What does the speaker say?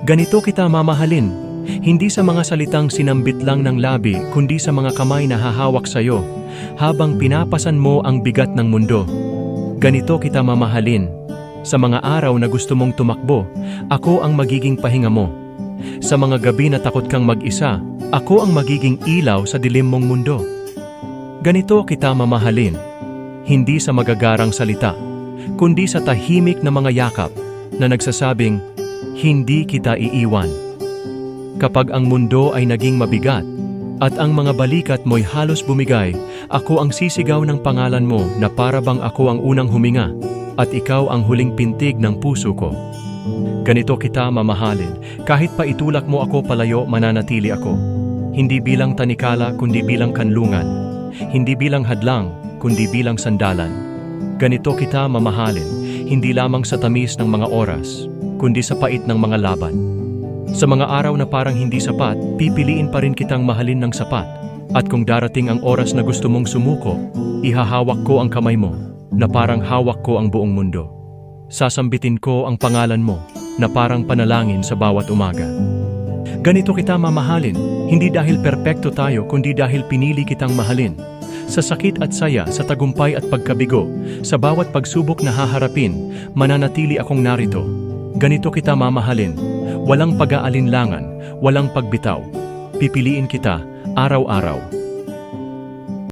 Ganito kita mamahalin, hindi sa mga salitang sinambit lang ng labi kundi sa mga kamay na hahawak sa'yo habang pinapasan mo ang bigat ng mundo. Ganito kita mamahalin. Sa mga araw na gusto mong tumakbo, ako ang magiging pahinga mo. Sa mga gabi na takot kang mag-isa, ako ang magiging ilaw sa dilim mong mundo. Ganito kita mamahalin, hindi sa magagarang salita, kundi sa tahimik na mga yakap na nagsasabing, hindi kita iiwan. Kapag ang mundo ay naging mabigat at ang mga balikat mo'y halos bumigay, ako ang sisigaw ng pangalan mo na para bang ako ang unang huminga at ikaw ang huling pintig ng puso ko. Ganito kita mamahalin, kahit pa itulak mo ako palayo, mananatili ako. Hindi bilang tanikala kundi bilang kanlungan, hindi bilang hadlang kundi bilang sandalan. Ganito kita mamahalin, hindi lamang sa tamis ng mga oras, kundi sa pait ng mga laban. Sa mga araw na parang hindi sapat, pipiliin pa rin kitang mahalin ng sapat. At kung darating ang oras na gusto mong sumuko, ihahawak ko ang kamay mo, na parang hawak ko ang buong mundo. Sasambitin ko ang pangalan mo, na parang panalangin sa bawat umaga. Ganito kita mamahalin, hindi dahil perpekto tayo, kundi dahil pinili kitang mahalin. Sa sakit at saya, sa tagumpay at pagkabigo, sa bawat pagsubok na haharapin, mananatili akong narito. Ganito kita mamahalin, walang pag-aalinlangan, walang pagbitaw. Pipiliin kita, araw-araw.